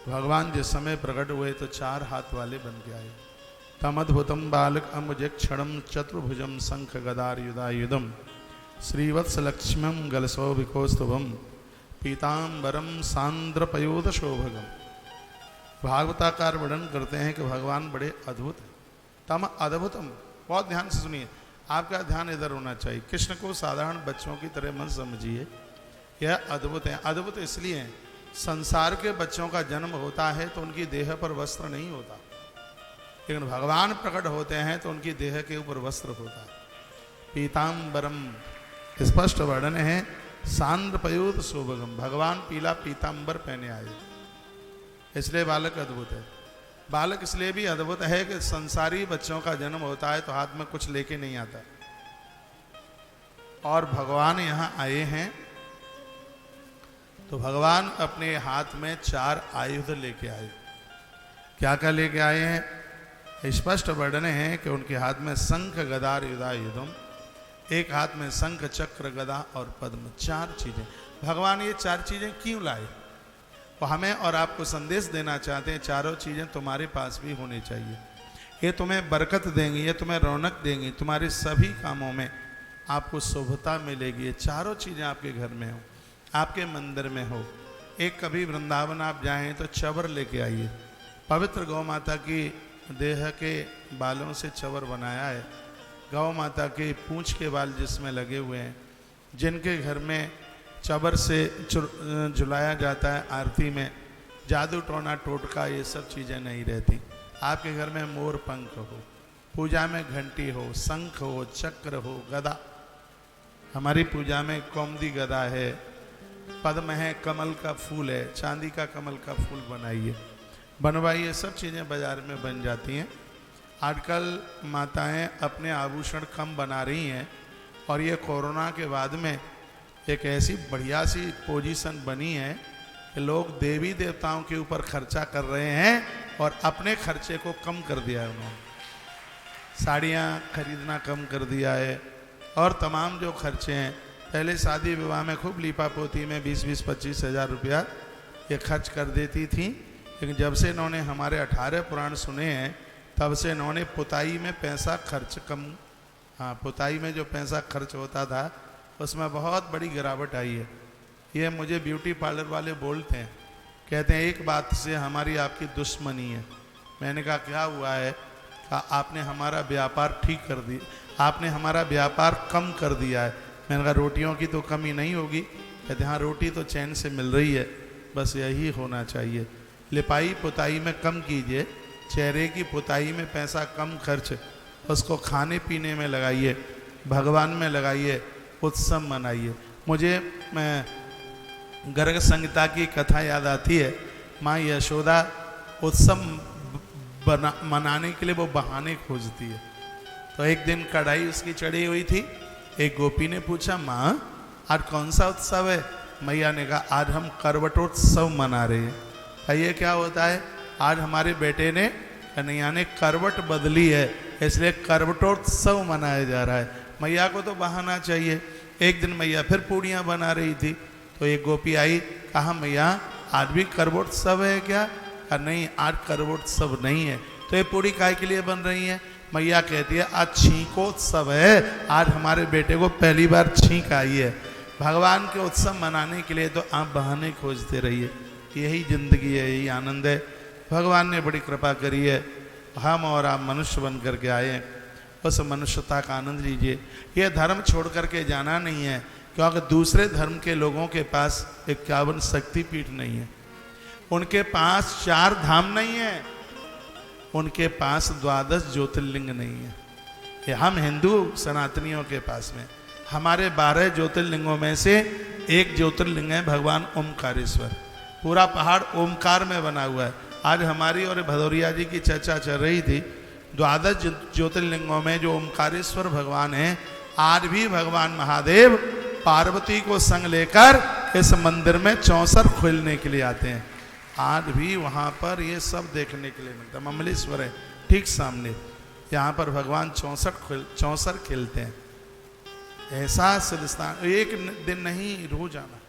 भगवान जिस समय प्रकट हुए तो 4 हाथ वाले बन के आए। तम अद्भुतम बालक अम्बुजक्षणम चतुर्भुजम शंख गदार युधायुधम श्रीवत्स लक्ष्मम गलसौभिकोस्तुभम पीताम्बरम सांद्र पयोध शोभगम। भागवताकार वर्णन करते हैं कि भगवान बड़े अद्भुत हैं। तम अद्भुतम, बहुत ध्यान से सुनिए, आपका ध्यान इधर होना चाहिए। कृष्ण को साधारण बच्चों की तरह मत समझिए, यह अद्भुत है। अद्भुत इसलिए है, संसार के बच्चों का जन्म होता है तो उनकी देह पर वस्त्र नहीं होता, लेकिन भगवान प्रकट होते हैं तो उनकी देह के ऊपर वस्त्र होता है। पीताम्बरम, स्पष्ट वर्णन है, सांद्र पयोध शोभगम, भगवान पीला पीताम्बर पहने आए, इसलिए बालक अद्भुत है। बालक इसलिए भी अद्भुत है कि संसारी बच्चों का जन्म होता है तो हाथ में कुछ लेके नहीं आता, और भगवान यहाँ आए हैं तो भगवान अपने हाथ में 4 आयुध लेके आए। क्या क्या लेके आए हैं? स्पष्ट वर्णन है कि उनके हाथ में शंख गदार युधायुधम, एक हाथ में शंख चक्र गदा और पद्म, 4 चीजें। भगवान ये 4 चीजें क्यों लाए? वो हमें और आपको संदेश देना चाहते हैं, चारों चीजें तुम्हारे पास भी होनी चाहिए। ये तुम्हें बरकत देंगी, ये तुम्हें रौनक देंगी, तुम्हारे सभी कामों में आपको शुभता मिलेगी। ये चारों चीजें आपके घर में हो, आपके मंदिर में हो। एक कभी वृंदावन आप जाएं तो चवर लेके आइए। पवित्र गौ माता की देह के बालों से चवर बनाया है। गौ माता के पूंछ के बाल जिसमें लगे हुए हैं, जिनके घर में चवर से झुलाया जाता है आरती में, जादू टोना टोटका ये सब चीज़ें नहीं रहती। आपके घर में मोर पंख हो, पूजा में घंटी हो, शंख हो, चक्र हो, गदा, हमारी पूजा में कौमदी गदा है, पद्म है, कमल का फूल है, चांदी का कमल का फूल बनाइए, बनवाइए, सब चीज़ें बाजार में बन जाती हैं। आजकल माताएं अपने आभूषण कम बना रही हैं, और ये कोरोना के बाद में एक ऐसी बढ़िया सी पोजीशन बनी है कि लोग देवी देवताओं के ऊपर खर्चा कर रहे हैं और अपने खर्चे को कम कर दिया है। उन्होंने साड़ियाँ खरीदना कम कर दिया है, और तमाम जो खर्चे हैं, पहले शादी विवाह में खूब लीपा पोती में 20-25 हज़ार रुपया ये खर्च कर देती थी, लेकिन जब से इन्होंने हमारे 18 पुराण सुने हैं तब से इन्होंने पुताई में पैसा खर्च कम, हाँ, पुताई में जो पैसा खर्च होता था उसमें बहुत बड़ी गिरावट आई है। ये मुझे ब्यूटी पार्लर वाले बोलते हैं, कहते हैं एक बात से हमारी आपकी दुश्मनी है। मैंने कहा क्या हुआ है? कहा आपने हमारा व्यापार ठीक कर दिया, आपने हमारा व्यापार कम कर दिया है। मैंने कहा रोटियों की तो कमी नहीं होगी? कहते हाँ, रोटी तो चैन से मिल रही है, बस यही होना चाहिए। लिपाई पुताई में कम कीजिए, चेहरे की पुताई में पैसा कम खर्च, उसको खाने पीने में लगाइए, भगवान में लगाइए, उत्सव मनाइए। मुझे गर्ग संहिता की कथा याद आती है। माँ यशोदा उत्सव मनाने के लिए वो बहाने खोजती है। तो एक दिन कढ़ाई उसकी चढ़ी हुई थी, एक गोपी ने पूछा माँ आज कौन सा उत्सव है? मैया ने कहा आज हम करवटोत्सव मना रहे हैं। ये क्या होता है? आज हमारे बेटे ने कन्हैया ने करवट बदली है, इसलिए करवटोत्सव मनाया जा रहा है। मैया को तो बहाना चाहिए। एक दिन मैया फिर पूड़ियाँ बना रही थी, तो एक गोपी आई, कहा मैया आज भी करवोत्सव है क्या? कहा नहीं, आज करवोत्सव नहीं है। तो ये पूड़ी काय के लिए बन रही है? मैया कहती है आज छींकोत्सव है, आज हमारे बेटे को पहली बार छींक आई है। भगवान के उत्सव मनाने के लिए तो आप बहाने खोजते रहिए, यही जिंदगी है, यही आनंद है। भगवान ने बड़ी कृपा करी है, हम और आप मनुष्य बन करके आए हैं, बस मनुष्यता का आनंद लीजिए। यह धर्म छोड़ करके जाना नहीं है, क्योंकि दूसरे धर्म के लोगों के पास 51 शक्तिपीठ नहीं है, उनके पास 4 धाम नहीं है, उनके पास 12 ज्योतिर्लिंग नहीं है। ये हम हिंदू सनातनियों के पास में, हमारे 12 ज्योतिर्लिंगों में से एक ज्योतिर्लिंग है भगवान ओमकारेश्वर। पूरा पहाड़ ओमकार में बना हुआ है। आज हमारी और भदौरिया जी की चर्चा चल रही थी, 12 ज्योतिर्लिंगों में जो ओमकारेश्वर भगवान हैं, आज भी भगवान महादेव पार्वती को संग लेकर इस मंदिर में 64 खोलने के लिए आते हैं। आज भी वहाँ पर ये सब देखने के लिए मिलता है। ममलेश्वर है ठीक सामने, यहाँ पर भगवान 64 खेलते हैं। ऐसा सिलस्तान एक दिन नहीं, रोज आना।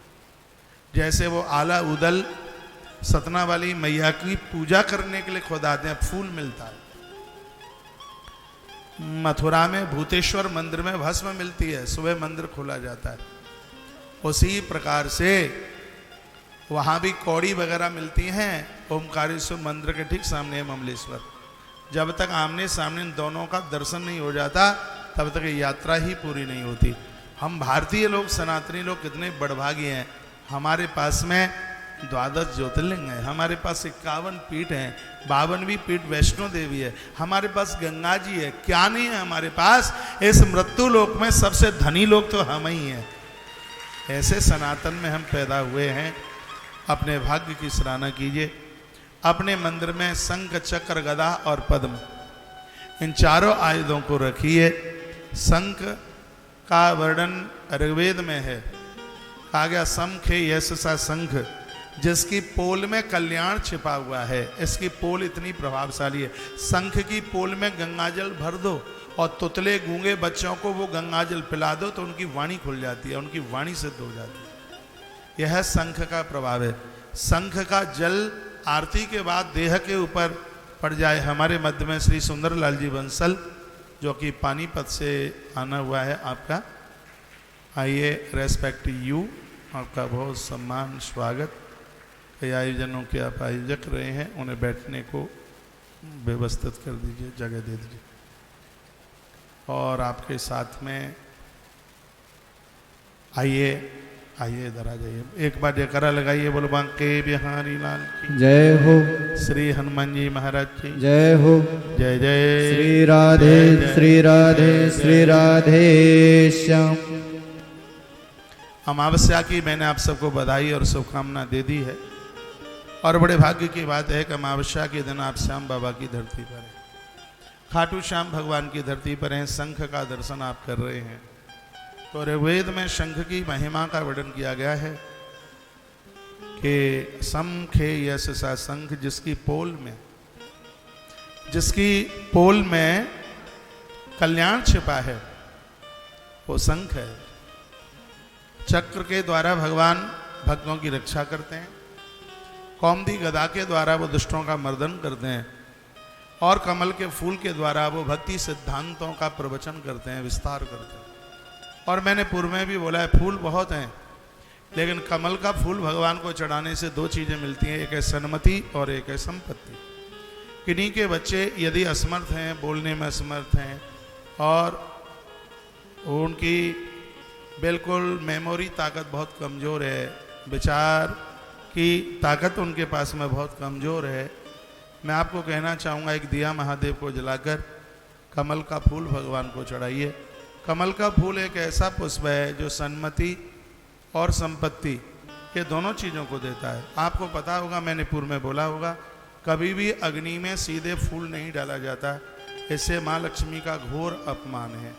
जैसे वो आला उदल सतना वाली मैया की पूजा करने के लिए खुद आते हैं, फूल मिलता है। मथुरा में भूतेश्वर मंदिर में भस्म मिलती है, सुबह मंदिर खोला जाता है। उसी प्रकार से वहाँ भी कौड़ी वगैरह मिलती हैं। ओमकारेश्वर मंदिर के ठीक सामने है ममलेश्वर। जब तक आमने सामने इन दोनों का दर्शन नहीं हो जाता तब तक यात्रा ही पूरी नहीं होती। हम भारतीय लोग, सनातनी लोग कितने बड़भागी हैं। हमारे पास में 12 ज्योतिर्लिंग है, हमारे पास 51 पीठ हैं, 52वीं पीठ वैष्णो देवी है, हमारे पास गंगा जी है। क्या नहीं है हमारे पास? इस मृत्यु लोक में सबसे धनी लोग तो हम ही हैं। ऐसे सनातन में हम पैदा हुए हैं। अपने भाग्य की सराहना कीजिए। अपने मंदिर में शंख, चक्र, गदा और पद्म, इन चारों आयुधों को रखिए। शंख का वर्णन ऋग्वेद में है, कहा गया समखे यशसा शंख, जिसकी पोल में कल्याण छिपा हुआ है। इसकी पोल इतनी प्रभावशाली है। शंख की पोल में गंगाजल भर दो और तुतले गूंगे बच्चों को वो गंगाजल पिला दो तो उनकी वाणी खुल जाती है, उनकी वाणी सिद्ध हो जाती है। यह शंख का प्रभाव है। शंख का जल आरती के बाद देह के ऊपर पड़ जाए। हमारे मध्य में श्री सुंदरलाल जी बंसल, जो कि पानीपत से आना हुआ है, आपका आइए, रेस्पेक्ट यू, आपका बहुत सम्मान स्वागत। कई आयोजनों के आप आयोजक रहे हैं, उन्हें बैठने को व्यवस्थित कर दीजिए, जगह दे दीजिए। और आपके साथ में आइए, आइए इधर आ जाइए। एक बार जयकारा लगाइए, बोलो बांके बिहारी लाल की जय हो। श्री हनुमान जी महाराज की जय हो। जय जय श्री राधे श्री राधे श्री राधे श्याम। अमावस्या की मैंने आप सबको बधाई और शुभकामना दे दी है। और बड़े भाग्य की बात है कि अमावस्या के दिन आप श्याम बाबा की धरती पर हैं, खाटू श्याम भगवान की धरती पर हैं। शंख का दर्शन आप कर रहे हैं। तो ऋग्वेद में शंख की महिमा का वर्णन किया गया है कि समखे यशसा शंख, जिसकी पोल में कल्याण छिपा है, वो शंख है। चक्र के द्वारा भगवान भक्तों की रक्षा करते हैं। कौमदी गदा के द्वारा वो दुष्टों का मर्दन करते हैं। और कमल के फूल के द्वारा वो भक्ति सिद्धांतों का प्रवचन करते हैं, विस्तार करते हैं। और मैंने पूर्व में भी बोला है, फूल बहुत हैं, लेकिन कमल का फूल भगवान को चढ़ाने से 2 चीज़ें मिलती हैं, एक है सन्मति और एक है संपत्ति। किन्हीं के बच्चे यदि असमर्थ हैं, बोलने में असमर्थ हैं, और उनकी बिल्कुल मेमोरी ताकत बहुत कमज़ोर है, विचार की ताकत उनके पास में बहुत कमज़ोर है, मैं आपको कहना चाहूँगा, एक दिया महादेव को जलाकर कमल का फूल भगवान को चढ़ाइए। कमल का फूल एक ऐसा पुष्प है जो सन्मति और संपत्ति, ये दोनों चीज़ों को देता है। आपको पता होगा, मैंने पूर्व में बोला होगा, कभी भी अग्नि में सीधे फूल नहीं डाला जाता, इससे माँ लक्ष्मी का घोर अपमान है।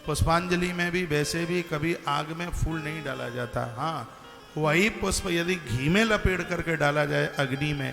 पुष्पांजलि में भी वैसे भी कभी आग में फूल नहीं डाला जाता। हाँ, वही पुष्प यदि घी में लपेट करके डाला जाए अग्नि में,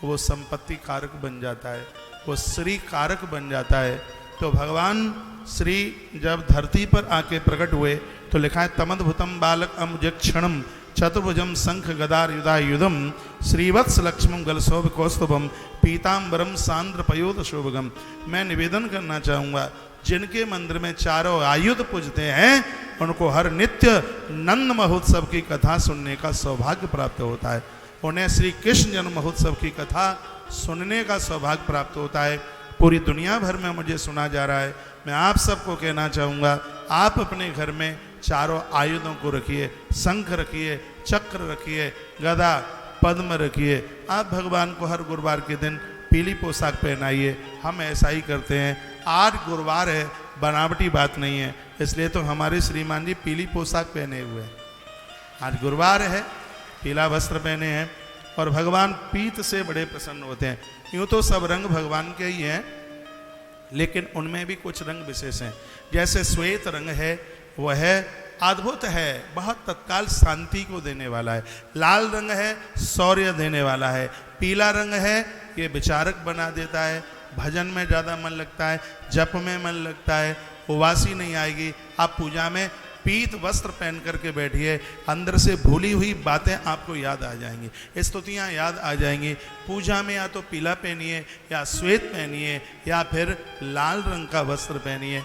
तो वो संपत्ति कारक बन जाता है, वो श्री कारक बन जाता है। तो भगवान श्री जब धरती पर आके प्रकट हुए तो लिखा है, तमद्भुतम बालक अमुजक्षणम चतुर्भुजम शंख गदार युधायुधम श्रीवत्स लक्ष्मण गलशोभ कौस्तुभम पीताम्बरम सांद्र पयोध शोभगम। मैं निवेदन करना चाहूँगा, जिनके मंदिर में चारों आयुध पूजते हैं उनको हर नित्य नंद महोत्सव की कथा सुनने का सौभाग्य प्राप्त होता है। उन्हें श्री कृष्ण जन्म महोत्सव की कथा सुनने का सौभाग्य प्राप्त होता है। पूरी दुनिया भर में मुझे सुना जा रहा है। मैं आप सबको कहना चाहूँगा, आप अपने घर में चारों आयुधों को रखिए, शंख रखिए, चक्र रखिए, गदा पद्म रखिए। आप भगवान को हर गुरुवार के दिन पीली पोशाक पहनाइए। हम ऐसा ही करते हैं। आज गुरुवार है, बनावटी बात नहीं है, इसलिए तो हमारे श्रीमान जी पीली पोशाक पहने हुए हैं। आज गुरुवार है, पीला वस्त्र पहने हैं, और भगवान पीत से बड़े प्रसन्न होते हैं। यूँ तो सब रंग भगवान के ही हैं, लेकिन उनमें भी कुछ रंग विशेष हैं। जैसे श्वेत रंग है, वह अद्भुत है, बहुत तत्काल शांति को देने वाला है। लाल रंग है, शौर्य देने वाला है। पीला रंग है, ये विचारक बना देता है, भजन में ज़्यादा मन लगता है, जप में मन लगता है, उबासी नहीं आएगी। आप पूजा में पीत वस्त्र पहन करके बैठिए, अंदर से भूली हुई बातें आपको याद आ जाएंगी, स्तुतियाँ याद आ जाएंगी। पूजा में या तो पीला पहनिए या श्वेत पहनिए या फिर लाल रंग का वस्त्र पहनिए,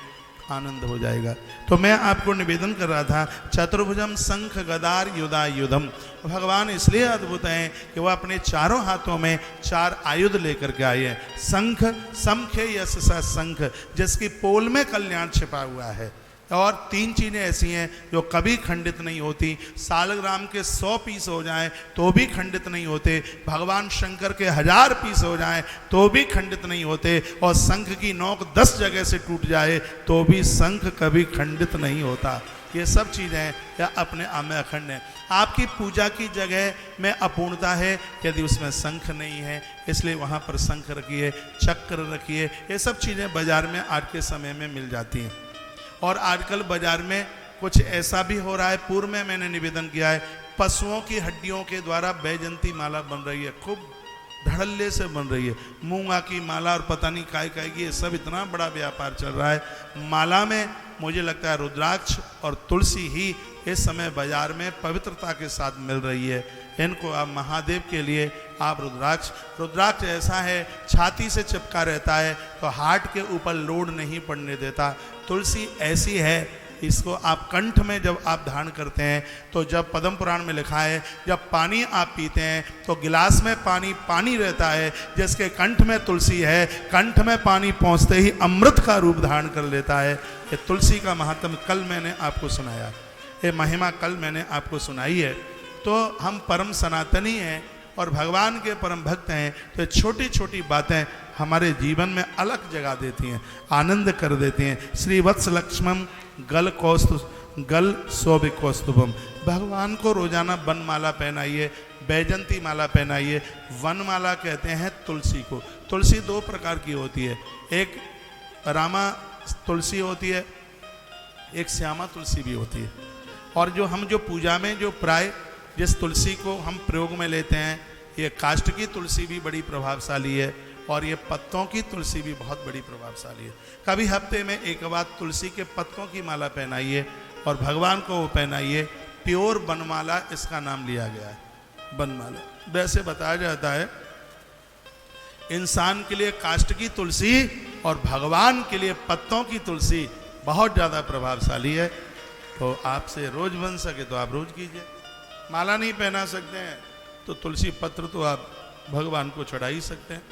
आनंद हो जाएगा। तो मैं आपको निवेदन कर रहा था, चतुर्भुजम शंख गदार युधायुधम, भगवान इसलिए अद्भुत हैं कि वह अपने चारों हाथों में 4 आयुध लेकर के आए हैं। शंख, समखे यश शंख, जिसकी पोल में कल्याण छिपा हुआ है, और 3 चीज़ें ऐसी हैं जो कभी खंडित नहीं होती। सालग्राम के 100 पीस हो जाएं तो भी खंडित नहीं होते, भगवान शंकर के 1000 पीस हो जाएं तो भी खंडित नहीं होते, और शंख की नोक 10 जगह से टूट जाए तो भी शंख कभी खंडित नहीं होता। ये सब चीज़ें या अपने आप में अखंड हैं। आपकी पूजा की जगह में अपूर्णता है यदि उसमें शंख नहीं है, इसलिए वहाँ पर शंख रखिए, चक्र रखिए। ये सब चीज़ें बाजार में आज के समय में मिल जाती हैं। और आजकल बाजार में कुछ ऐसा भी हो रहा है, पूर्व में मैंने निवेदन किया है, पशुओं की हड्डियों के द्वारा बैजंती माला बन रही है, खूब धड़ल्ले से बन रही है। मूंगा की माला और पता नहीं काय की, ये सब इतना बड़ा व्यापार चल रहा है। माला में मुझे लगता है रुद्राक्ष और तुलसी ही इस समय बाजार में पवित्रता के साथ मिल रही है। इनको आप महादेव के लिए आप रुद्राक्ष ऐसा है, छाती से चिपका रहता है तो हार्ट के ऊपर लोड नहीं पड़ने देता। तुलसी ऐसी है, इसको आप कंठ में जब आप धारण करते हैं तो जब पद्म पुराण में लिखा है, जब पानी आप पीते हैं तो गिलास में पानी रहता है, जिसके कंठ में तुलसी है, कंठ में पानी पहुंचते ही अमृत का रूप धारण कर लेता है। ये तुलसी का महात्म कल मैंने आपको सुनाया, ये महिमा कल मैंने आपको सुनाई है। तो हम परम सनातनी हैं और भगवान के परम भक्त हैं, तो छोटी छोटी बातें हमारे जीवन में अलग जगह देती हैं, आनंद कर देती हैं। श्री वत्स लक्ष्मण गल शोभित कौस्तुभम, भगवान को रोजाना वनमाला पहनाइए, बैजंती माला पहनाइए। वनमाला कहते हैं तुलसी को। तुलसी 2 प्रकार की होती है, एक रामा तुलसी होती है, एक श्यामा तुलसी भी होती है। और जो पूजा में जो प्राय जिस तुलसी को हम प्रयोग में लेते हैं, ये काष्ठ की तुलसी भी बड़ी प्रभावशाली है और ये पत्तों की तुलसी भी बहुत बड़ी प्रभावशाली है। कभी हफ्ते में एक बार तुलसी के पत्तों की माला पहनाइए और भगवान को वो पहनाइए। प्योर बनमाला इसका नाम लिया गया है, बनमाला। वैसे बताया जाता है इंसान के लिए काष्ठ की तुलसी और भगवान के लिए पत्तों की तुलसी बहुत ज़्यादा प्रभावशाली है। तो आपसे रोज बन सके तो आप रोज कीजिए। माला नहीं पहना सकते हैं तो तुलसी पत्र तो आप भगवान को चढ़ा ही सकते हैं।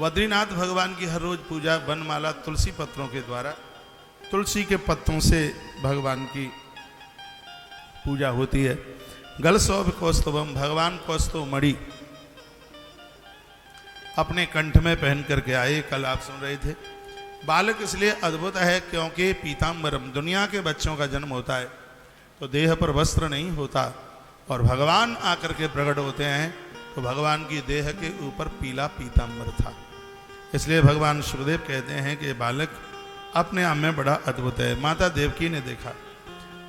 बद्रीनाथ भगवान की हर रोज पूजा वनमाला तुलसी पत्रों के द्वारा, तुलसी के पत्तों से भगवान की पूजा होती है। गलशोभ कौस्तुभम, भगवान कौस्तुभ मणि अपने कंठ में पहन करके आए, कल आप सुन रहे थे। बालक इसलिए अद्भुत है क्योंकि पीताम्बरम, दुनिया के बच्चों का जन्म होता है तो देह पर वस्त्र नहीं होता, और भगवान आकर के प्रकट होते हैं तो भगवान की देह के ऊपर पीला पीताम्बर था। इसलिए भगवान सुखदेव कहते हैं कि बालक अपने आप में बड़ा अद्भुत है। माता देवकी ने देखा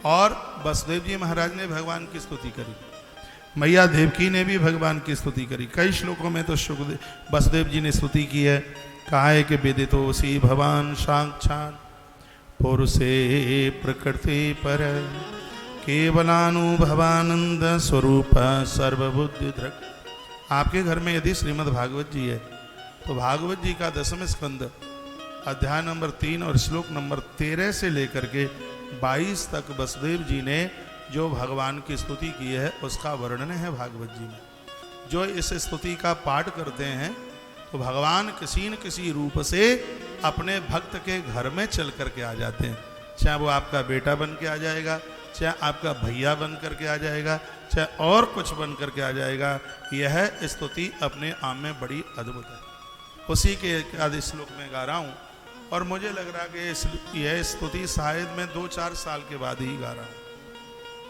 और वसुदेव जी महाराज ने भगवान की स्तुति करी, मैया देवकी ने भी भगवान की स्तुति करी। कई श्लोकों में तो वसुदेव जी ने स्तुति की है। कहा है कि विदितोऽसि भवान साक्षात् पुरुषे प्रकृति पर केवलानुभवानंद स्वरूप सर्वबुद्धि धृक। आपके घर में यदि श्रीमद् भागवत जी है तो भागवत जी का 10वें स्कंद अध्याय नंबर 3 और श्लोक नंबर 13 से लेकर के 22 तक वसुदेव जी ने जो भगवान की स्तुति की है उसका वर्णन है भागवत जी में। जो इस स्तुति का पाठ करते हैं तो भगवान किसी न किसी रूप से अपने भक्त के घर में चल करके आ जाते हैं। चाहे वो आपका बेटा बन के आ जाएगा, चाहे आपका भैया बन करके आ जाएगा, चाहे और कुछ बन करके आ जाएगा। यह स्तुति अपने आप में बड़ी अद्भुत है। उसी के आदि श्लोक में गा रहा हूँ और मुझे लग रहा कि यह स्तुति शायद मैं 2-4 साल के बाद ही गा रहा हूँ।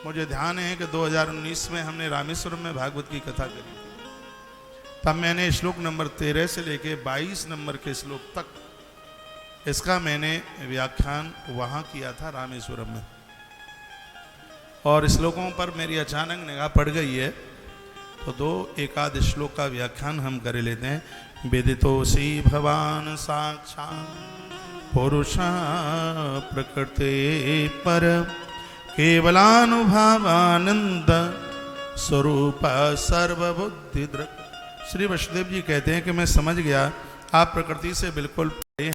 मुझे ध्यान है कि 2019 में हमने रामेश्वरम में भागवत की कथा करी, तब मैंने श्लोक नंबर 13 से लेके 22 नंबर के श्लोक तक इसका मैंने व्याख्यान वहाँ किया था रामेश्वरम में। और श्लोकों पर मेरी अचानक निगाह पड़ गई है तो 2-1 श्लोक का व्याख्यान हम कर लेते हैं। विदितोऽसि भवान साक्षात् पुरुषा प्रकृते पर केवलानुभवानंद स्वरूप सर्वबुद्धि दृक्। श्री वसुदेव जी कहते हैं कि मैं समझ गया आप प्रकृति से बिल्कुल परे हैं,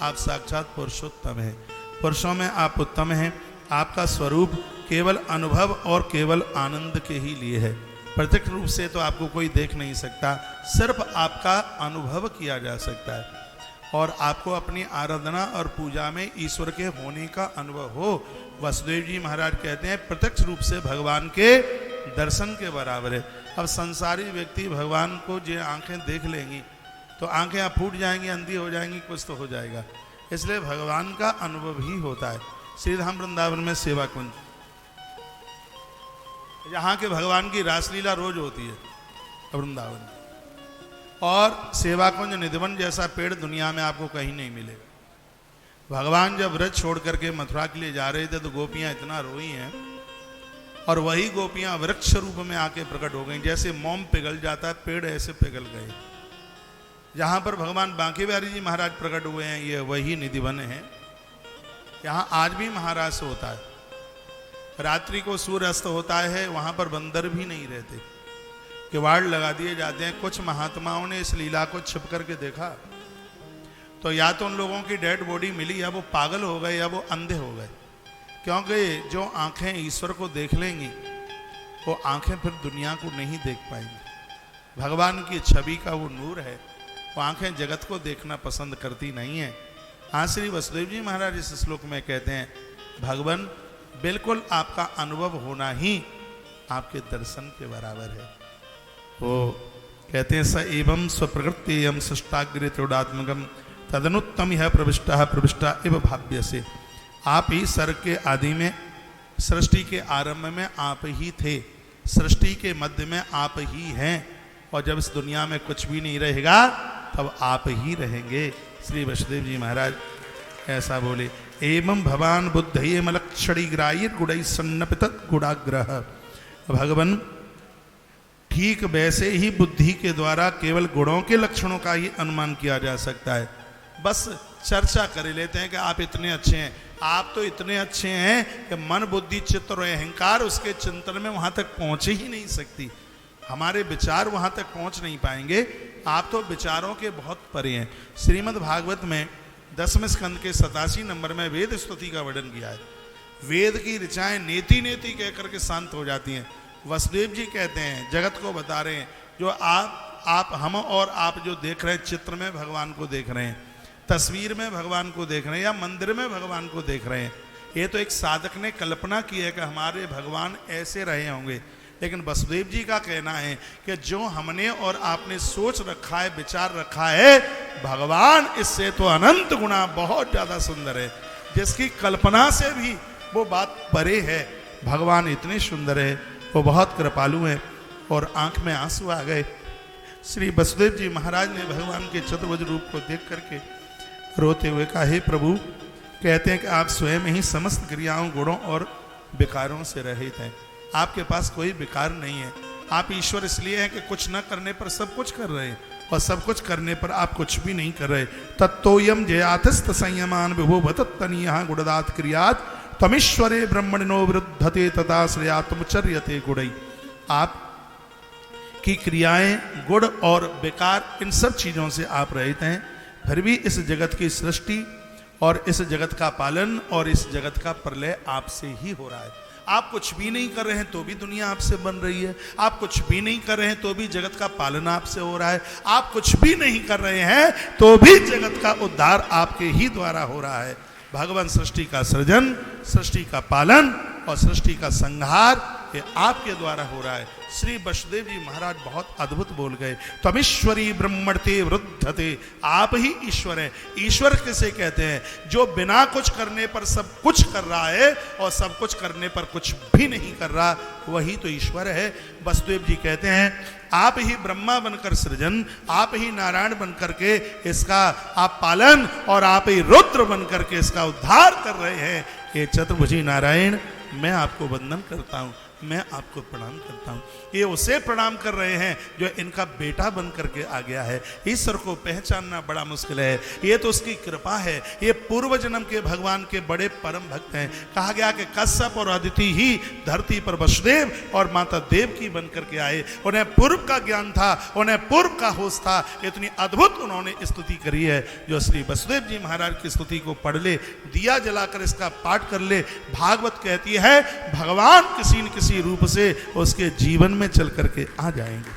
आप साक्षात पुरुषोत्तम हैं, पुरुषों में आप उत्तम हैं, आपका स्वरूप केवल अनुभव और केवल आनंद के ही लिए है। प्रत्यक्ष रूप से तो आपको कोई देख नहीं सकता, सिर्फ आपका अनुभव किया जा सकता है और आपको अपनी आराधना और पूजा में ईश्वर के होने का अनुभव हो। वसुदेव जी महाराज कहते हैं प्रत्यक्ष रूप से भगवान के दर्शन के बराबर है। अब संसारी व्यक्ति भगवान को जो आंखें देख लेंगी तो आंखें आप फूट जाएंगी, अंधी हो जाएंगी, कुछ तो हो जाएगा। इसलिए भगवान का अनुभव ही होता है। श्रीधाम वृंदावन में सेवा कुंज, यहाँ के भगवान की रासलीला रोज होती है वृंदावन, और सेवा कुंज निधिवन जैसा पेड़ दुनिया में आपको कहीं नहीं मिलेगा। भगवान जब व्रत छोड़ करके मथुरा के लिए जा रहे थे तो गोपियां इतना रोई हैं, और वही गोपियां वृक्ष रूप में आके प्रकट हो गई। जैसे मोम पिघल जाता है, पेड़ ऐसे पिघल गए। जहां पर भगवान बांके बिहारी जी महाराज प्रकट हुए हैं, ये वही निधिवन है। यहाँ आज भी महाराज होता है, रात्रि को सूर्य अस्त होता है, वहां पर बंदर भी नहीं रहते, किवाड़ लगा दिए जाते हैं। कुछ महात्माओं ने इस लीला को छिप करके देखा तो या तो उन लोगों की डेड बॉडी मिली, या वो पागल हो गए, या वो अंधे हो गए। क्योंकि जो आंखें ईश्वर को देख लेंगी वो आंखें फिर दुनिया को नहीं देख पाएंगी। भगवान की छवि का वो नूर है, वो आंखें जगत को देखना पसंद करती नहीं है। हाँ, श्री वसुदेव जी महाराज इस श्लोक में कहते हैं भगवान बिल्कुल आपका अनुभव होना ही आपके दर्शन के बराबर है। वो कहते हैं स एवं स्वप्रकृत्यम सृष्टाग्रे त्रोडात्मकम तदनुत्तम यह प्रविष्टा इव भाव्य से। आप ही सर्ग के आदि में, सृष्टि के आरंभ में आप ही थे, सृष्टि के मध्य में आप ही हैं, और जब इस दुनिया में कुछ भी नहीं रहेगा तब आप ही रहेंगे। श्री वसुदेव जी महाराज ऐसा बोले। एवं भगवान बुद्ध मलक्षणी ग्राह्य गुड़ई सन्नपित गुणाग्रह। भगवान ठीक वैसे ही बुद्धि के द्वारा केवल गुणों के लक्षणों का ही अनुमान किया जा सकता है। बस चर्चा कर लेते हैं कि आप इतने अच्छे हैं, आप तो इतने अच्छे हैं कि मन बुद्धि चित्त और अहंकार उसके चिंतन में वहां तक पहुंच ही नहीं सकती, हमारे विचार वहां तक पहुंच नहीं पाएंगे। आप तो विचारों के बहुत परे हैं। श्रीमद् भागवत में 10वें स्कंद के 87 नंबर में वेद स्तुति का वर्णन किया है। वेद की ऋचाएं नेति नेति कह करके शांत हो जाती हैं। वसुदेव जी कहते हैं, जगत को बता रहे हैं, जो आप हम और आप जो देख रहे हैं, चित्र में भगवान को देख रहे हैं, तस्वीर में भगवान को देख रहे हैं, या मंदिर में भगवान को देख रहे हैं, ये तो एक साधक ने कल्पना की है कि हमारे भगवान ऐसे रहे होंगे। लेकिन वसुदेव जी का कहना है कि जो हमने और आपने सोच रखा है, विचार रखा है, भगवान इससे तो अनंत गुना बहुत ज्यादा सुंदर है, जिसकी कल्पना से भी वो बात परे है। भगवान इतने सुंदर है, वो बहुत कृपालु हैं। और आंख में आंसू आ गए। श्री वसुदेव जी महाराज ने भगवान के चतुर्भुज रूप को देख करके रोते हुए कहा, हे प्रभु, कहते हैं कि आप स्वयं ही समस्त क्रियाओं, गुणों और विकारों से रहित हैं, आपके पास कोई विकार नहीं है। आप ईश्वर इसलिए हैं कि कुछ न करने पर सब कुछ कर रहे हैं, और सब कुछ करने पर आप कुछ भी नहीं कर रहे। तत्तोयम जयातस्त संयमान विभोभतत्तनीयः गुणदात क्रियात तमीश्वरे ब्रह्मणिनो विरुद्धते तदाश्रयात्मचर्यते गुणै। आप की क्रियाएं, गुण और विकार, इन सब चीजों से आप रहित हैं, फिर भी इस जगत की सृष्टि और इस जगत का पालन और इस जगत का प्रलय आपसे ही हो रहा है। आप कुछ भी नहीं कर रहे हैं तो भी दुनिया आपसे बन रही है, आप कुछ भी नहीं कर रहे हैं तो भी जगत का पालन आपसे हो रहा है, आप कुछ भी नहीं कर रहे हैं तो भी जगत का उद्धार आपके ही द्वारा हो रहा है। भगवान सृष्टि का सृजन, सृष्टि का पालन और सृष्टि का संहार ये आपके द्वारा हो रहा है। श्री वसुदेव जी महाराज बहुत अद्भुत बोल गए। तमीश्वरी ब्रह्मणते वृद्धते, आप ही ईश्वर है। ईश्वर किसे कहते हैं? जो बिना कुछ करने पर सब कुछ कर रहा है और सब कुछ करने पर कुछ भी नहीं कर रहा, वही तो ईश्वर है। वसुदेव जी कहते हैं, आप ही ब्रह्मा बनकर सृजन, आप ही नारायण बनकर के इसका आप पालन, और आप ही रुद्र बनकर के इसका उद्धार कर रहे हैं। ये चतुर्भुजी नारायण, मैं आपको वंदन करता हूँ। मैं आपको प्रणाम करता हूँ। ये उसे प्रणाम कर रहे हैं जो इनका बेटा बन करके आ गया है। ईश्वर को पहचानना बड़ा मुश्किल है, ये तो उसकी कृपा है। ये पूर्व जन्म के भगवान के बड़े परम भक्त हैं। कहा गया कि कश्यप और अदिति ही धरती पर वसुदेव और माता देव की बन करके आए। उन्हें पूर्व का ज्ञान था, उन्हें पूर्व का होश था। इतनी अद्भुत उन्होंने स्तुति करी है। जो श्री वसुदेव जी महाराज की स्तुति को पढ़ ले, दिया जलाकर इसका पाठ कर ले, भागवत कहती है भगवान किसी न किसी रूप से उसके जीवन में चल करके आ जाएंगे।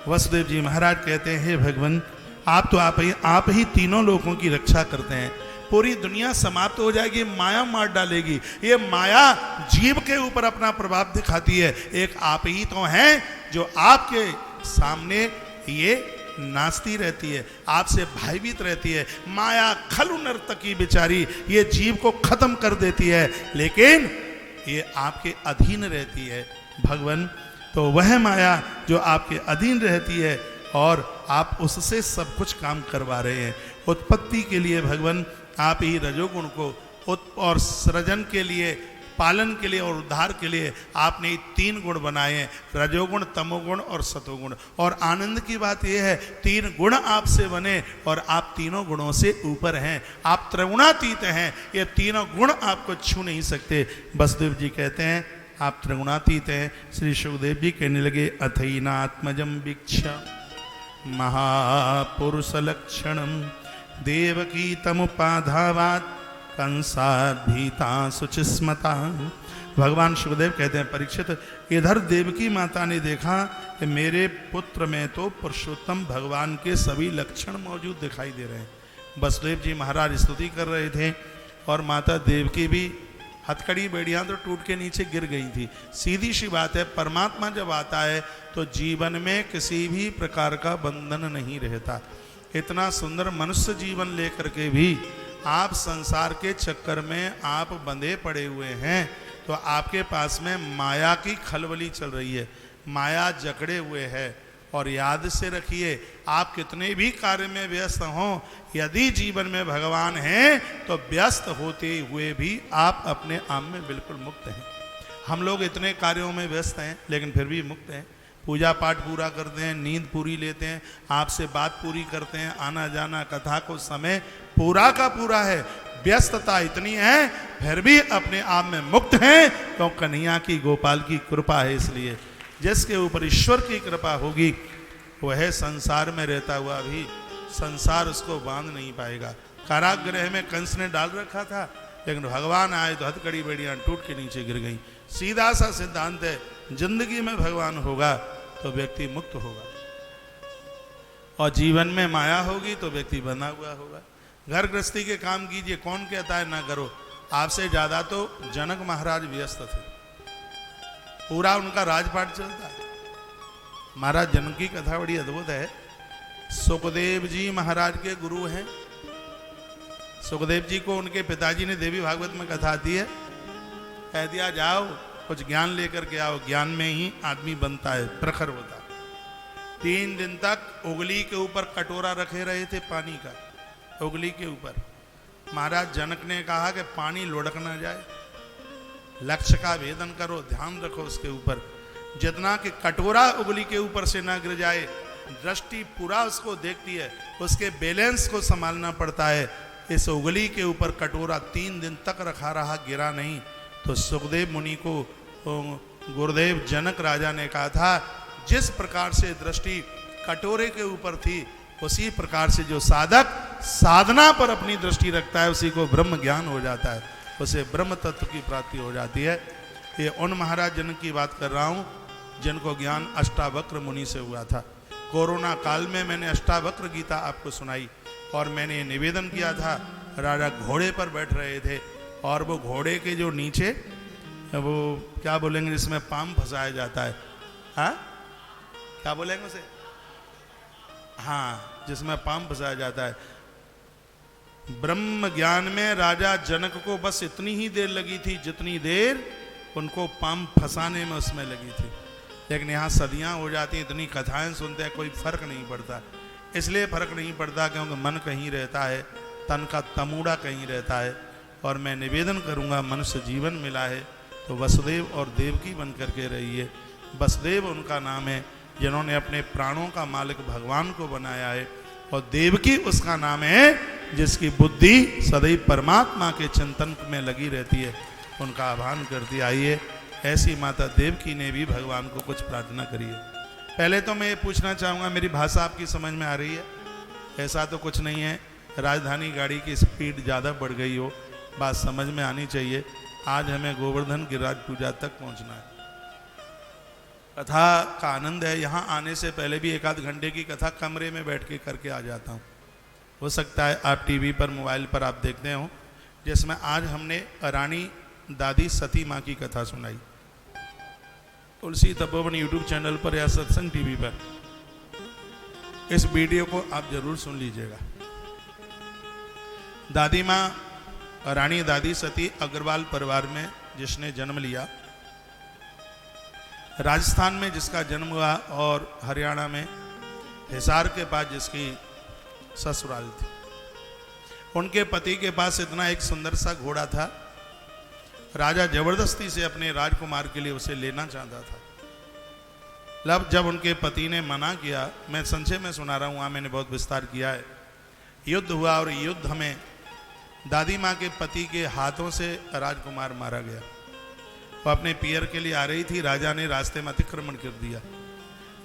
वसुदेव जी महाराज कहते हैं, हे भगवान, आप तो आप ही तीनों लोगों की रक्षा करते हैं। पूरी दुनिया समाप्त हो जाएगी, माया मार डालेगी। ये माया जीव के ऊपर अपना प्रभाव दिखाती है। एक आप ही तो हैं जो आपके सामने ये नाचती रहती है, आपसे भयभीत रहती है। माया खलु नर्तकी बेचारी, ये जीव को खत्म कर देती है, लेकिन ये आपके अधीन रहती है भगवान। तो वह माया जो आपके अधीन रहती है और आप उससे सब कुछ काम करवा रहे हैं। उत्पत्ति के लिए भगवान आप ही रजोगुण को और सृजन के लिए, पालन के लिए और उद्धार के लिए आपने 3 गुण बनाए हैं, रजोगुण, तमोगुण और सतोगुण। और आनंद की बात यह है 3 गुण आपसे बने और आप तीनों गुणों से ऊपर हैं। आप त्रिगुणातीत हैं, ये तीनों गुण आपको छू नहीं सकते। वसुदेव जी कहते हैं आप त्रिगुणातीत हैं। श्री सुखदेव जी कहने लगे, अथैनात्मजम वीक्ष्य महापुरुष लक्षणम देवकी तमुपाधावात कंसाभीता सुचिस्मता। भगवान सुखदेव कहते हैं, परीक्षित, इधर देवकी माता ने देखा कि मेरे पुत्र में तो पुरुषोत्तम भगवान के सभी लक्षण मौजूद दिखाई दे रहे हैं। वसुदेव जी महाराज स्तुति कर रहे थे और माता देवकी भी हथकड़ी बेड़ियां तो टूट के नीचे गिर गई थी। सीधी सी बात है, परमात्मा जब आता है तो जीवन में किसी भी प्रकार का बंधन नहीं रहता। इतना सुंदर मनुष्य जीवन लेकर के भी आप संसार के चक्कर में आप बंधे पड़े हुए हैं, तो आपके पास में माया की खलबली चल रही है, माया जकड़े हुए है। और याद से रखिए, आप कितने भी कार्य में व्यस्त हों, यदि जीवन में भगवान हैं तो व्यस्त होते हुए भी आप अपने आप में बिल्कुल मुक्त हैं। हम लोग इतने कार्यों में व्यस्त हैं लेकिन फिर भी मुक्त हैं। पूजा पाठ पूरा करते हैं, नींद पूरी लेते हैं, आपसे बात पूरी करते हैं, आना जाना, कथा को समय पूरा का पूरा है। व्यस्तता इतनी है फिर भी अपने आप में मुक्त हैं, क्यों? कन्हैया की, गोपाल की कृपा है। इसलिए जिसके ऊपर ईश्वर की कृपा होगी वह संसार में रहता हुआ भी संसार उसको बांध नहीं पाएगा। कारागृह में कंस ने डाल रखा था, लेकिन भगवान आए तो हथकड़ी बेड़ियां टूट के नीचे गिर गई। सीधा सा सिद्धांत है, जिंदगी में भगवान होगा तो व्यक्ति मुक्त होगा, और जीवन में माया होगी तो व्यक्ति बंधा हुआ होगा। घर गृहस्थी के काम कीजिए, कौन कहता है ना करो। आपसे ज्यादा तो जनक महाराज व्यस्त थे, पूरा उनका राजपाट चलता है। महाराज जनक की कथा बड़ी अद्भुत है। सुखदेव जी महाराज के गुरु हैं। सुखदेव जी को उनके पिताजी ने, देवी भागवत में कथा आती है, कह दिया जाओ कुछ ज्ञान लेकर के आओ। ज्ञान में ही आदमी बनता है, प्रखर होता है। 3 दिन तक उंगली के ऊपर कटोरा रखे रहे थे पानी का, उंगली के ऊपर। महाराज जनक ने कहा कि पानी लुढ़क ना जाए, लक्ष्य का भेदन करो, ध्यान रखो उसके ऊपर, जितना कि कटोरा उंगली के ऊपर से ना गिर जाए। दृष्टि पूरा उसको देखती है, उसके बैलेंस को संभालना पड़ता है। इस उंगली के ऊपर कटोरा 3 दिन तक रखा रहा, गिरा नहीं। तो सुखदेव मुनि को गुरुदेव जनक राजा ने कहा था, जिस प्रकार से दृष्टि कटोरे के ऊपर थी, उसी प्रकार से जो साधक साधना पर अपनी दृष्टि रखता है उसी को ब्रह्म ज्ञान हो जाता है, उसे ब्रह्म तत्व की प्राप्ति हो जाती है। ये उन महाराज जनक की बात कर रहा हूँ जिनको ज्ञान अष्टावक्र मुनि से हुआ था। कोरोना काल में मैंने अष्टावक्र गीता आपको सुनाई और मैंने निवेदन किया था, राजा घोड़े पर बैठ रहे थे और वो घोड़े के जो नीचे वो क्या बोलेंगे जिसमें पाम फंसाया जाता है, हाँ क्या बोलेंगे उसे, हाँ जिसमें पाम फंसाया जाता है। ब्रह्म ज्ञान में राजा जनक को बस इतनी ही देर लगी थी जितनी देर उनको पाम फंसाने में उसमें लगी थी, लेकिन यहाँ सदियां हो जाती, इतनी कथाएं सुनते हैं, कोई फर्क नहीं पड़ता। इसलिए फर्क नहीं पड़ता क्योंकि मन कहीं रहता है, तन का तमूड़ा कहीं रहता है। और मैं निवेदन करूंगा, मनुष्य जीवन मिला है, तो वसुदेव और देवकी बन करके रहिए। वसुदेव उनका नाम है जिन्होंने अपने प्राणों का मालिक भगवान को बनाया है, और देवकी उसका नाम है जिसकी बुद्धि सदैव परमात्मा के चिंतन में लगी रहती है, उनका आह्वान करती। आइए, ऐसी माता देवकी ने भी भगवान को कुछ प्रार्थना करी है। पहले तो मैं ये पूछना चाहूँगा, मेरी भाषा आपकी समझ में आ रही है? ऐसा तो कुछ नहीं है राजधानी गाड़ी की स्पीड ज़्यादा बढ़ गई हो, बात समझ में आनी चाहिए। आज हमें गोवर्धन गिरिराज पूजा तक पहुँचना है। कथा का आनंद है, यहाँ आने से पहले भी 1 आध घंटे की कथा कमरे में बैठ के करके आ जाता हूँ। हो सकता है आप टीवी पर, मोबाइल पर आप देखते हो, जिसमें आज हमने रानी दादी सती माँ की कथा सुनाई तुलसी तपोवन यूट्यूब चैनल पर या सत्संग टीवी पर। इस वीडियो को आप जरूर सुन लीजिएगा। दादी माँ रानी दादी सती अग्रवाल परिवार में जिसने जन्म लिया, राजस्थान में जिसका जन्म हुआ, और हरियाणा में हिसार के पास जिसकी ससुराल थी। उनके पति के पास इतना एक सुंदर सा घोड़ा था, राजा जबरदस्ती से अपने राजकुमार के लिए उसे लेना चाहता था। जब उनके पति ने मना किया, मैं संक्षेप में सुना रहा हूँ, वहाँ मैंने बहुत विस्तार किया है। युद्ध हुआ और युद्ध में दादी माँ के पति के हाथों से राजकुमार मारा गया। वो अपने पियर के लिए आ रही थी, राजा ने रास्ते में अतिक्रमण कर दिया,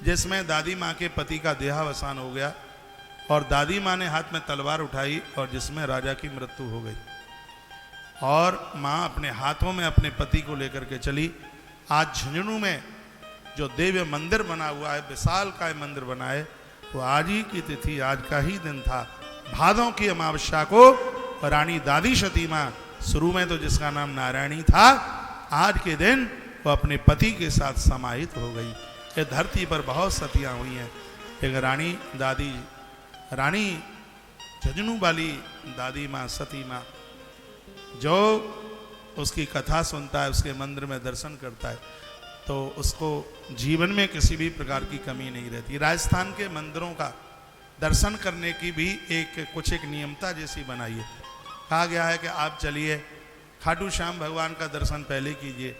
जिसमें दादी माँ के पति का देहावसान हो गया, और दादी माँ ने हाथ में तलवार उठाई और जिसमें राजा की मृत्यु हो गई। और माँ अपने हाथों में अपने पति को लेकर के चली। आज झुंझुनू में जो दिव्य मंदिर बना हुआ है, विशालकाय मंदिर बना है, वो आज ही की तिथि, आज का ही दिन था। भादों की अमावस्या को रानी दादी सती माँ, शुरू में तो जिसका नाम नारायणी था, आज के दिन वो अपने पति के साथ समाहित हो गई। ये धरती पर बहुत सतियाँ हुई हैं। एक रानी झुंझुनू वाली दादी माँ सती माँ, जो उसकी कथा सुनता है, उसके मंदिर में दर्शन करता है, तो उसको जीवन में किसी भी प्रकार की कमी नहीं रहती। राजस्थान के मंदिरों का दर्शन करने की भी कुछ एक नियमता जैसी बनाई है। कहा गया है कि आप चलिए खाटू श्याम भगवान का दर्शन पहले कीजिए,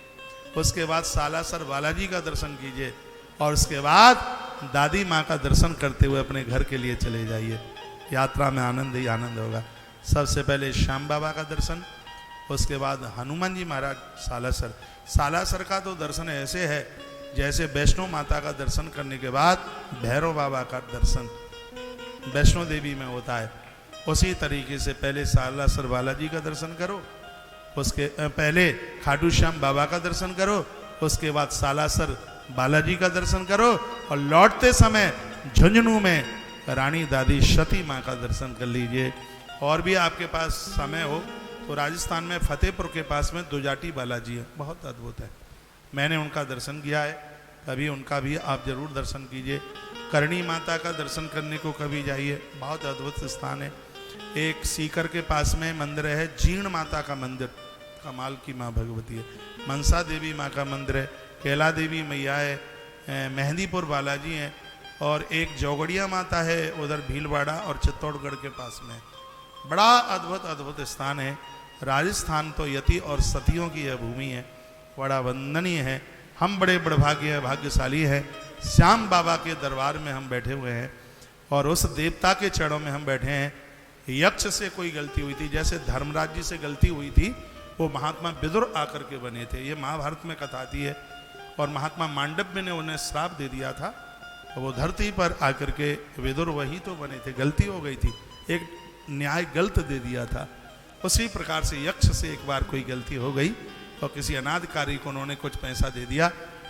उसके बाद सालासर बालाजी का दर्शन कीजिए, और उसके बाद दादी माँ का दर्शन करते हुए अपने घर के लिए चले जाइए। यात्रा में आनंद ही आनंद होगा। सबसे पहले श्याम बाबा का दर्शन, उसके बाद हनुमान जी महाराज सालासर। सालासर का तो दर्शन ऐसे है जैसे वैष्णो माता का दर्शन करने के बाद भैरव बाबा का दर्शन वैष्णो देवी में होता है। उसी तरीके से पहले सालासर बालाजी का दर्शन करो, उसके पहले खाटू श्याम बाबा का दर्शन करो, उसके बाद सालासर बालाजी का दर्शन करो, और लौटते समय झुंझुनू में रानी दादी सती माँ का दर्शन कर लीजिए। और भी आपके पास समय हो तो राजस्थान में फतेहपुर के पास में दुजाटी बालाजी है, बहुत अद्भुत है। मैंने उनका दर्शन किया है, कभी उनका भी आप जरूर दर्शन कीजिए। करणी माता का दर्शन करने को कभी जाइए, बहुत अद्भुत स्थान है। एक सीकर के पास में मंदिर है, जीर्ण माता का मंदिर, कमाल की माँ भगवती है। मनसा देवी माँ का मंदिर है, कैला देवी मैया है, मेहंदीपुर बालाजी हैं, और एक जौगड़िया माता है उधर भीलवाड़ा और चित्तौड़गढ़ के पास में। बड़ा अद्भुत अद्भुत स्थान है। राजस्थान तो यति और सतियों की यह भूमि है, बड़ा वंदनीय है। हम बड़े भाग्यशाली हैं। श्याम बाबा के दरबार में हम बैठे हुए हैं, और उस देवता के चरणों में हम बैठे हैं। यक्ष से कोई गलती हुई थी, जैसे धर्मराज जी से गलती हुई थी, वो महात्मा विदुर आकर के बने थे। ये महाभारत में कथा आती है। और महात्मा मांडव्य ने उन्हें श्राप दे दिया था, तो वो धरती पर आकर के विदुर वही तो बने थे। गलती हो गई थी, एक न्याय गलत दे दिया था। उसी प्रकार से यक्ष से एक बार कोई गलती हो गई, और किसी अनाधिकारी को उन्होंने कुछ पैसा दे दिया,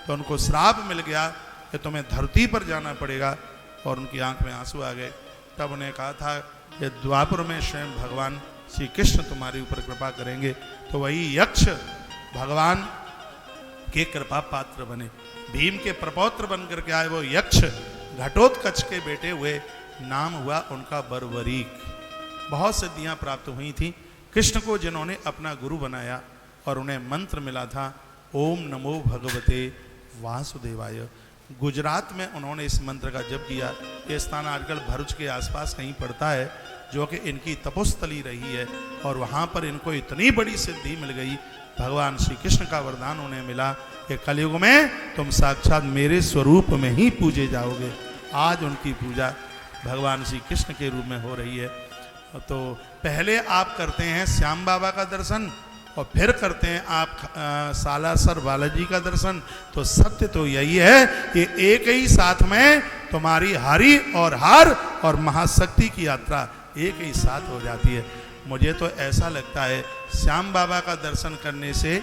तो उनको श्राप मिल गया कि तुम्हें धरती पर जाना पड़ेगा। और उनकी आंख में आंसू आ गए। तब उन्हें कहा था कि द्वापर में स्वयं भगवान श्री कृष्ण तुम्हारे ऊपर कृपा करेंगे। तो वही यक्ष भगवान के कृपा पात्र बने, भीम के प्रपौत्र बन करके आए। वो यक्ष घटोत्कच के बेटे हुए, नाम हुआ उनका बर्बरीक। बहुत सिद्धियां प्राप्त हुई थी कृष्ण को, जिन्होंने अपना गुरु बनाया, और उन्हें मंत्र मिला था ओम नमो भगवते वासुदेवाय। गुजरात में उन्होंने इस मंत्र का जप किया। ये स्थान आजकल भरूच के आसपास कहीं पड़ता है, जो कि इनकी तपोस्थली रही है, और वहाँ पर इनको इतनी बड़ी सिद्धि मिल गई भगवान श्री कृष्ण का वरदान उन्हें मिला कि कलयुग में तुम साक्षात मेरे स्वरूप में ही पूजे जाओगे। आज उनकी पूजा भगवान श्री कृष्ण के रूप में हो रही है। तो पहले आप करते हैं श्याम बाबा का दर्शन और फिर करते हैं आप सालासर बालाजी का दर्शन। तो सत्य तो यही है कि एक ही साथ में तुम्हारी हरि और हर और महाशक्ति की यात्रा एक ही साथ हो जाती है। मुझे तो ऐसा लगता है श्याम बाबा का दर्शन करने से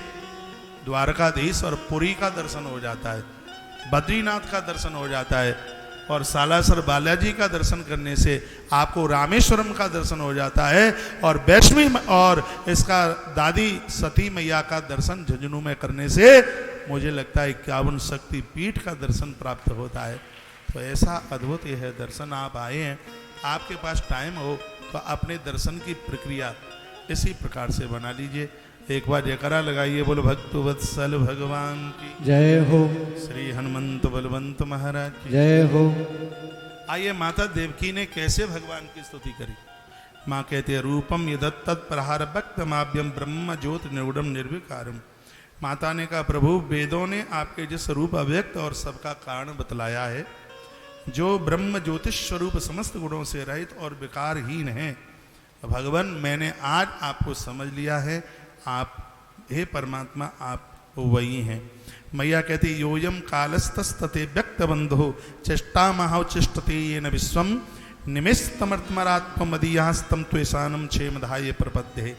द्वारकाधीश और पुरी का दर्शन हो जाता है, बद्रीनाथ का दर्शन हो जाता है, और सालासर बालाजी का दर्शन करने से आपको रामेश्वरम का दर्शन हो जाता है, और वैष्णवी और इसका दादी सती मैया का दर्शन झुंझुनू में करने से मुझे लगता है 51 शक्ति पीठ का दर्शन प्राप्त होता है। तो ऐसा अद्भुत यह है दर्शन। आप आए हैं, आपके पास टाइम हो तो अपने दर्शन की प्रक्रिया इसी प्रकार से बना लीजिए। एक बार जयकारा लगाइए, बोलो भक्त वत्सल भगवान की जय हो, श्री हनुमंत बलवंत महाराज की जय हो। आइए माता देवकी ने कैसे भगवान की स्तुति करी। माँ कहती है रूपम यदत्त प्रहार भक्तमाभ्यम ब्रह्म ज्योति निर्गुणम निर्विकारम। माता ने कहा प्रभु वेदों ने आपके जिस रूप अव्यक्त और सबका कारण बतलाया है, जो ब्रह्म ज्योतिष स्वरूप समस्त गुणों से रहित और विकारहीन है, भगवान मैंने आज आपको समझ लिया है। आप हे परमात्मा आप वही हैं। मैया कहती योयम कालस्तस्ते व्यक्त बंधो चेष्टा महावचिष्टते येन विश्वम निमिस्तमर्थमरात्मदीयास्तम त्वेषानम क्षेमधाय प्रपद्ये।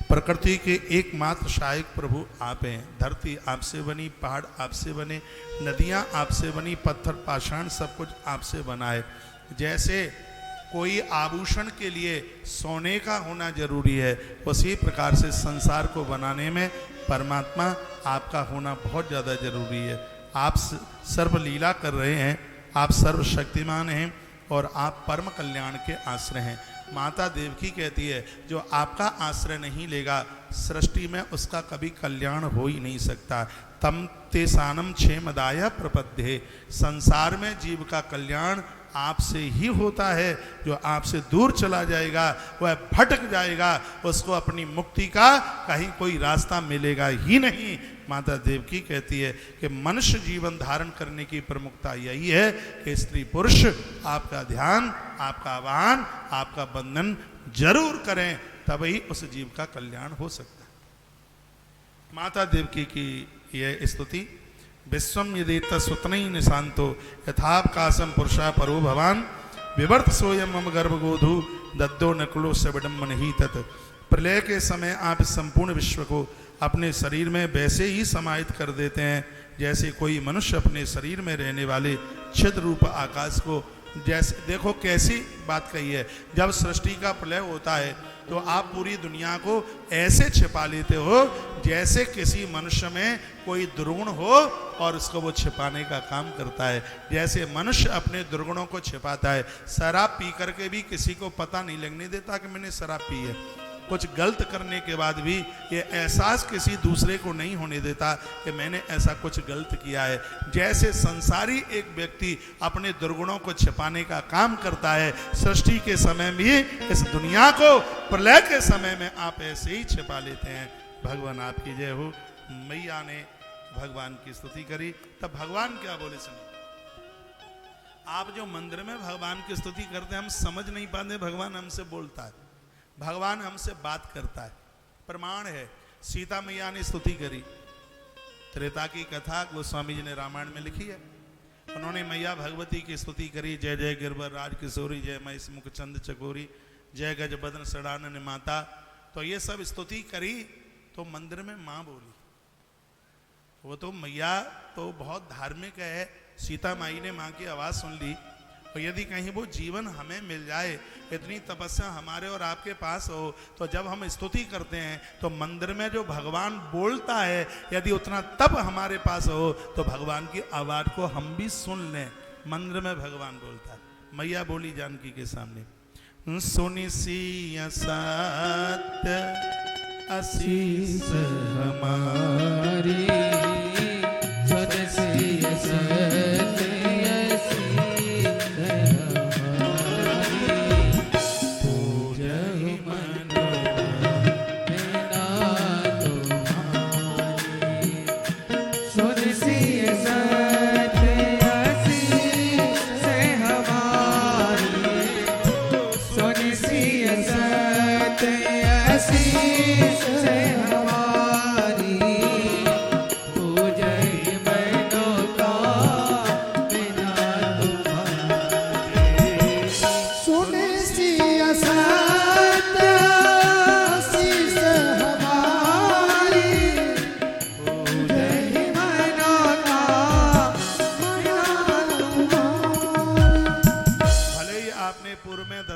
प्रकृति के एकमात्र सहायक प्रभु आप हैं। धरती आपसे बनी, पहाड़ आपसे बने, नदियाँ आपसे बनी, पत्थर पाषाण सब कुछ आपसे बना है। जैसे कोई आभूषण के लिए सोने का होना जरूरी है, उसी प्रकार से संसार को बनाने में परमात्मा आपका होना बहुत ज़्यादा जरूरी है। आप सर्व लीला कर रहे हैं, आप सर्वशक्तिमान हैं और आप परम कल्याण के आश्रय हैं। माता देवकी कहती है जो आपका आश्रय नहीं लेगा सृष्टि में उसका कभी कल्याण हो ही नहीं सकता। तम तेसानम क्षेमदाय प्रपद्ये। संसार में जीव का कल्याण आपसे ही होता है। जो आपसे दूर चला जाएगा वह भटक जाएगा, उसको अपनी मुक्ति का कहीं कोई रास्ता मिलेगा ही नहीं। माता देवकी कहती है कि मनुष्य जीवन धारण करने की प्रमुखता यही है कि स्त्री पुरुष आपका ध्यान, आपका आह्वान, आपका बंधन जरूर करें, तभी उस जीव का कल्याण हो सकता है। माता देवकी की यह स्तुति विश्वम यदेत सुतनई निशांतो यथावकाशम पुरुषा परो भवान विवर्त सोयम मम गर्भगोधु दद्दो नकुलो सविडम्बन ही तत्। प्रलय के समय आप संपूर्ण विश्व को अपने शरीर में वैसे ही समाहित कर देते हैं जैसे कोई मनुष्य अपने शरीर में रहने वाले छिद्र रूप आकाश को, जैसे देखो कैसी बात कही है। जब सृष्टि का प्रलय होता है तो आप पूरी दुनिया को ऐसे छिपा लेते हो जैसे किसी मनुष्य में कोई दुर्गुण हो और उसको वो छिपाने का काम करता है। जैसे मनुष्य अपने दुर्गुणों को छिपाता है, शराब पी करके भी किसी को पता नहीं लगने देता कि मैंने शराब पी है। कुछ गलत करने के बाद भी ये एहसास किसी दूसरे को नहीं होने देता कि मैंने ऐसा कुछ गलत किया है। जैसे संसारी एक व्यक्ति अपने दुर्गुणों को छिपाने का काम करता है, सृष्टि के समय भी इस दुनिया को प्रलय के समय में आप ऐसे ही छिपा लेते हैं। भगवान आपकी जय हो। मैया ने भगवान की स्तुति करी, तब भगवान क्या बोले सुनिए। आप जो मंदिर में भगवान की स्तुति करते हैं हम समझ नहीं पाते, भगवान हमसे बोलता है, भगवान हमसे बात करता है। प्रमाण है सीता मैया ने स्तुति करी। त्रेता की कथा गोस्वामी जी ने रामायण में लिखी है। उन्होंने मैया भगवती की स्तुति करी। जय जय गिरवर राज किशोरी, जय महिष मुख चंद चकोरी, जय गज बदन सड़ानन माता। तो ये सब स्तुति करी तो मंदिर में माँ बोली। वो तो मैया तो बहुत धार्मिक है, सीता माई ने माँ की आवाज़ सुन ली। और यदि कहीं वो जीवन हमें मिल जाए, इतनी तपस्या हमारे और आपके पास हो, तो जब हम स्तुति करते हैं तो मंदिर में जो भगवान बोलता है यदि उतना तप हमारे पास हो तो भगवान की आवाज़ को हम भी सुन लें। मंदिर में भगवान बोलता है। मैया बोली जानकी के सामने, सुनि सिया सात आशीष हमारी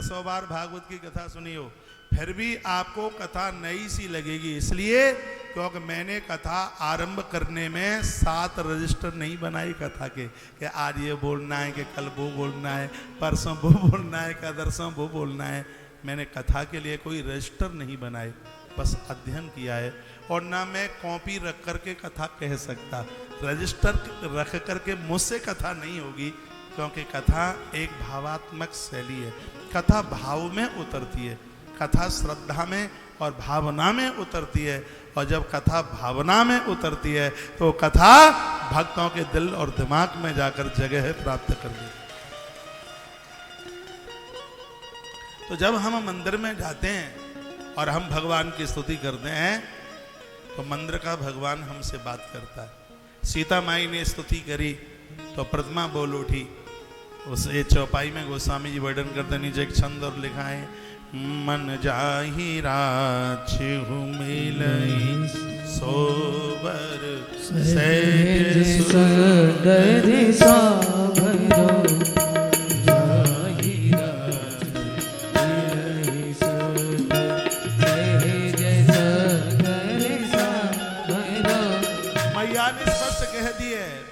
100 बार भागवत की कथा सुनी हो, फिर भी आपको कथा नई सी लगेगी, इसलिए क्योंकि मैंने कथा आरंभ करने में 7 रजिस्टर नहीं बनाई कथा के, कि आज ये बोलना है, कि कल वो बोलना है, परसों वो बोलना है, कि दरसों वो बोलना है। मैंने कथा के लिए कोई रजिस्टर नहीं बनाए, बस अध्ययन किया है। और ना मैं कॉपी रख करके कथा कह सकता, रजिस्टर रख करके मुझसे कथा नहीं होगी, क्योंकि कथा एक भावात्मक शैली है। कथा भाव में उतरती है, कथा श्रद्धा में और भावना में उतरती है, और जब कथा भावना में उतरती है तो कथा भक्तों के दिल और दिमाग में जाकर जगह प्राप्त कर देती है। तो जब हम मंदिर में जाते हैं और हम भगवान की स्तुति करते हैं तो मंदिर का भगवान हमसे बात करता है। सीता माई ने स्तुति करी तो प्रतिमा बोल उठी। उस ये चौपाई में गोस्वामी जी वर्णन करते, नीचे एक छंद और लिखा है, मन जाहि राछ मिलई सोबर सहज सुंदर साभरो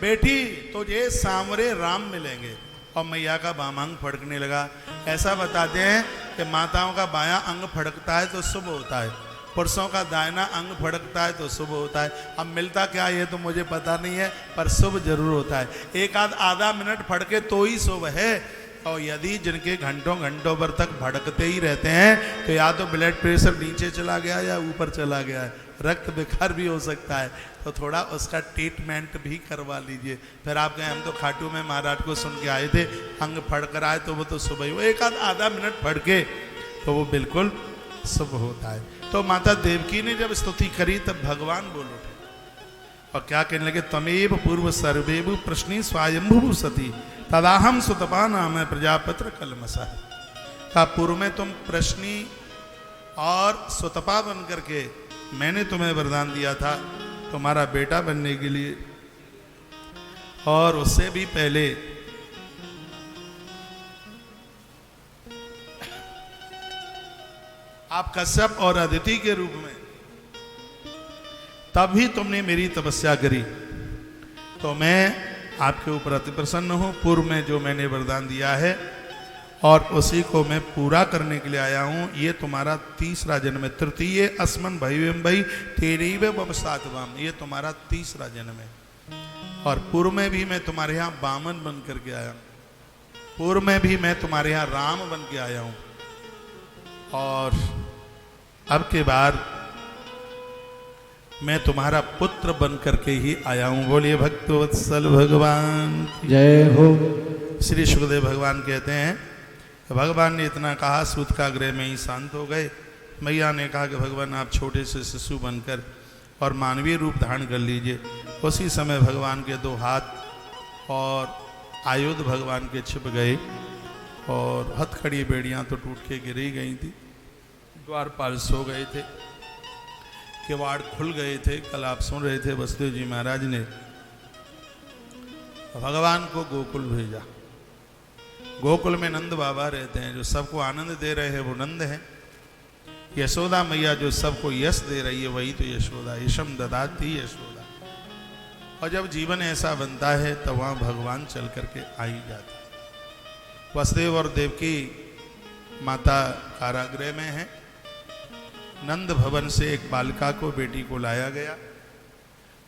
बेटी तुझे सांवरे राम मिलेंगे। और मैया का बामांग फड़कने लगा। ऐसा बताते हैं कि माताओं का बायां अंग फड़कता है तो शुभ होता है, पुरुषों का दाहिना अंग फड़कता है तो शुभ होता है। अब मिलता क्या ये तो मुझे पता नहीं है, पर शुभ जरूर होता है। एक आधा मिनट फड़के तो ही शुभ है। और यदि जिनके घंटों घंटों भर तक भड़कते ही रहते हैं तो या तो ब्लड प्रेशर नीचे चला गया या ऊपर चला गया है, रक्त विकार भी हो सकता है। तो थोड़ा उसका ट्रीटमेंट भी करवा लीजिए। फिर आप कहें हम तो खाटू में महाराज को सुन के आए थे, अंग फड़ कर आए तो वो तो सुबह ही वो एक आधा मिनट फड़के तो वो बिल्कुल शुभ होता है। तो माता देवकी ने जब स्तुति करी तब भगवान बोल उठे और क्या कहने लगे, तमेव पूर्व सर्वेव प्रश्नि स्वायंभु सती तदाहम सुतपा नाम प्रजापत्र कलमसा। का पूर्व में तुम प्रश्नि और सुतपा बन करके मैंने तुम्हें वरदान दिया था तुम्हारा बेटा बनने के लिए, और उससे भी पहले आप कश्यप और अदिति के रूप में, तब भी तुमने मेरी तपस्या करी तो मैं आपके ऊपर अति प्रसन्न हूं। पूर्व में जो मैंने वरदान दिया है और उसी को मैं पूरा करने के लिए आया हूं। ये तुम्हारा तीसरा जन्म है। तृतीय अस्मन भैवम भई तेरीव बपसातवाम, ये तुम्हारा तीसरा जन्म है। और पूर्व में भी मैं तुम्हारे यहाँ बामन बन करके आया हूँ, पूर्व में भी मैं तुम्हारे यहाँ राम बन के आया हूँ, और अब के बाद मैं तुम्हारा पुत्र बन करके ही आया हूँ। बोलिए भक्तवत्सल भगवान जय हो। श्री सुखदेव भगवान कहते हैं भगवान ने इतना कहा, सूत का गृह में ही शांत हो गए। मैया ने कहा कि भगवान आप छोटे से शिशु बनकर और मानवीय रूप धारण कर लीजिए। उसी समय भगवान के 2 हाथ और आयुध भगवान के छिप गए और हथकड़ी बेड़ियां तो टूट के गिरी गई थी। द्वारपाल सो गए थे, किवाड़ खुल गए थे। कल आप सुन रहे थे वसुदेव जी महाराज ने भगवान को गोकुल भेजा। गोकुल में नंद बाबा रहते हैं, जो सबको आनंद दे रहे हैं वो नंद हैं। यशोदा मैया जो सबको यश दे रही है वही तो यशोदा, यशम ददाती यशोदा। और जब जीवन ऐसा बनता है तो वहाँ भगवान चल करके आ ही जाते। वसुदेव और देवकी माता कारागृह में है। नंद भवन से एक बालिका को, बेटी को लाया गया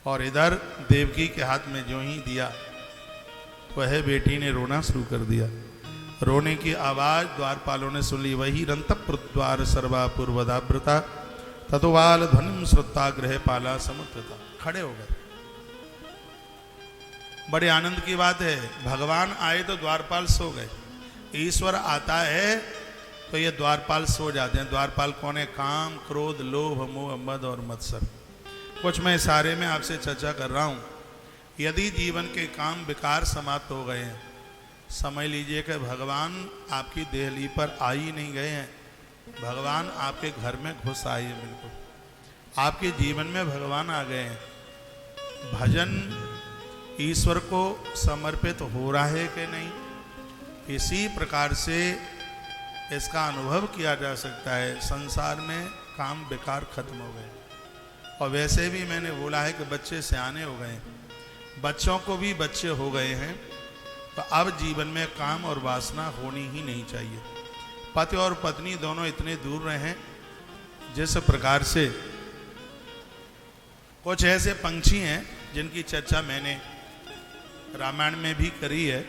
और इधर देवकी के हाथ में जो ही दिया वह बेटी ने रोना शुरू कर दिया। रोने की आवाज द्वारपालों ने सुन ली। वही रंतप्रद्वार सर्वा पूर्वदाव्रता ततुवाल ध्वनिम श्रुता गृह पाला समुद्रता। खड़े हो गए। बड़े आनंद की बात है, भगवान आए तो द्वारपाल सो गए। ईश्वर आता है तो ये द्वारपाल सो जाते हैं। द्वारपाल कौन है? काम, क्रोध, लोभ, मोह, मद और मत्सर। कुछ मैं सारे में आपसे चर्चा कर रहा हूँ। यदि जीवन के काम विकार समाप्त हो गए हैं, समझ लीजिए कि भगवान आपकी देहली पर आ ही नहीं गए हैं, भगवान आपके घर में घुस आए हैं। बिल्कुल आपके जीवन में भगवान आ गए हैं। भजन ईश्वर को समर्पित हो रहा है कि नहीं, इसी प्रकार से इसका अनुभव किया जा सकता है। संसार में काम बेकार खत्म हो गए। और वैसे भी मैंने बोला है कि बच्चे सियाने हो गए, बच्चों को भी बच्चे हो गए हैं, तो अब जीवन में काम और वासना होनी ही नहीं चाहिए। पति और पत्नी दोनों इतने दूर रहें जिस प्रकार से कुछ ऐसे पंछी हैं जिनकी चर्चा मैंने रामायण में भी करी है।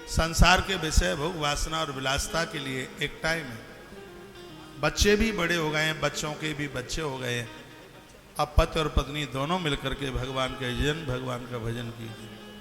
संसार के विषय भोग वासना और विलासता के लिए एक टाइम है, बच्चे भी बड़े हो गए हैं, बच्चों के भी बच्चे हो गए हैं। अब पति और पत्नी दोनों मिलकर के भगवान का भजन, भगवान का भजन कीजिए।